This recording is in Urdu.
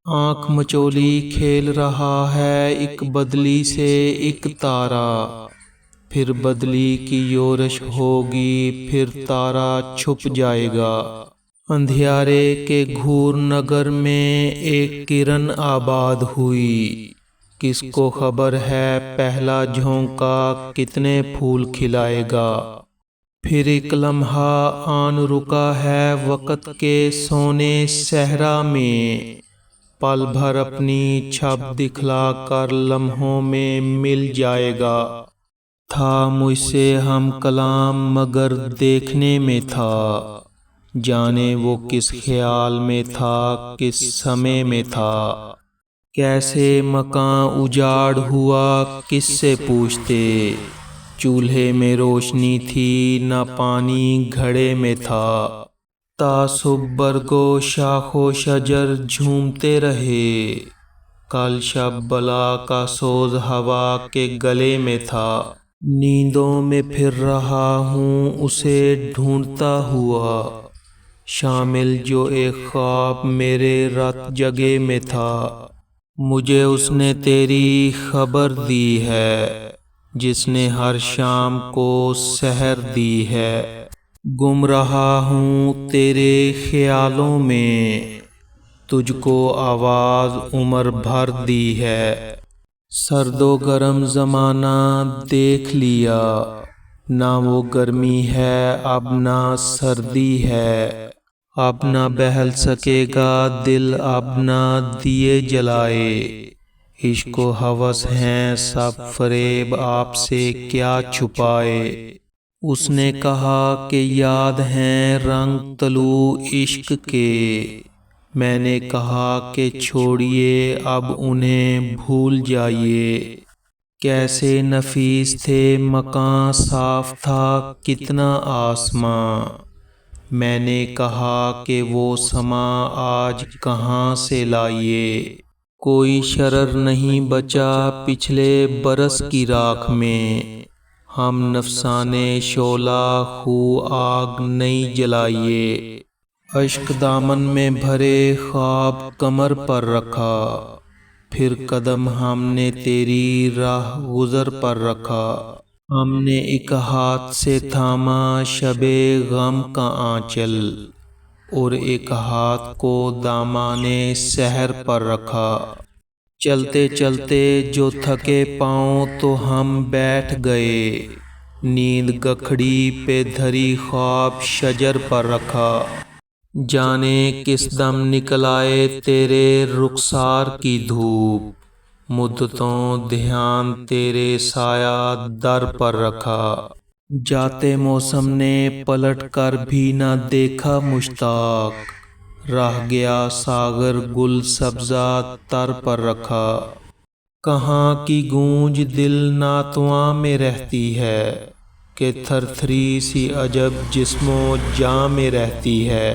آنکھ مچولی کھیل رہا ہے ایک بدلی سے ایک تارا، پھر بدلی کی یورش ہوگی پھر تارا چھپ جائے گا۔ اندھیارے کے گھور نگر میں ایک کرن آباد ہوئی، کس کو خبر ہے پہلا جھونکا کتنے پھول کھلائے گا۔ پھر ایک لمحہ آن رکا ہے وقت کے سونے صحرا میں، پل بھر اپنی چھب دکھلا کر لمحوں میں مل جائے گا۔ تھا مجھ سے ہم کلام مگر دیکھنے میں تھا، جانے وہ کس خیال میں تھا کس سمے میں تھا۔ کیسے مکاں اجاڑ ہوا کس سے پوچھتے، چولہے میں روشنی تھی نہ پانی گھڑے میں تھا۔ تا صبح برگ و شاخ و شجر جھومتے رہے، کل شب بلا کا سوز ہوا کے گلے میں تھا۔ نیندوں میں پھر رہا ہوں اسے ڈھونڈتا ہوا، شامل جو ایک خواب میرے رت جگے میں تھا۔ مجھے اس نے تیری خبر دی ہے جس نے ہر شام کو سحر دی ہے۔ گم رہا ہوں تیرے خیالوں میں، تجھ کو آواز عمر بھر دی ہے۔ سرد و گرم زمانہ دیکھ لیا، نہ وہ گرمی ہے اب نہ سردی ہے۔ اب نہ بہل سکے گا دل اب نہ دیے جلائے، عشق و ہوس ہیں سب فریب آپ سے کیا چھپائے۔ اس نے کہا کہ یاد ہیں رنگ طلوع عشق کے، میں نے کہا کہ چھوڑیے اب انہیں بھول جائیے۔ کیسے نفیس تھے مکاں صاف تھا کتنا آسماں، میں نے کہا کہ وہ سما آج کہاں سے لائیے۔ کوئی شرر نہیں بچا پچھلے برس کی راکھ میں، ہم نفسانے شعلہ خو آگ نئی جلائیے۔ اشک دامن میں بھرے خواب کمر پر رکھا، پھر قدم ہم نے تیری راہ گزر پر رکھا۔ ہم نے ایک ہاتھ سے تھاما شب غم کا آنچل، اور ایک ہاتھ کو دامان سحر پر رکھا۔ چلتے چلتے جو تھکے پاؤں تو ہم بیٹھ گئے، نیند گکھڑی پہ دھری خواب شجر پر رکھا۔ جانے کس دم نکل آئے تیرے رخسار کی دھوپ، مدتوں دھیان تیرے سایہ در پر رکھا۔ جاتے موسم نے پلٹ کر بھی نہ دیکھا مشتاق، رہ گیا ساغر گل سبزہ تر پر رکھا۔ کہاں کی گونج دل ناتواں میں رہتی ہے، کہ تھر تھری سی عجب جسم و جاں میں رہتی ہے۔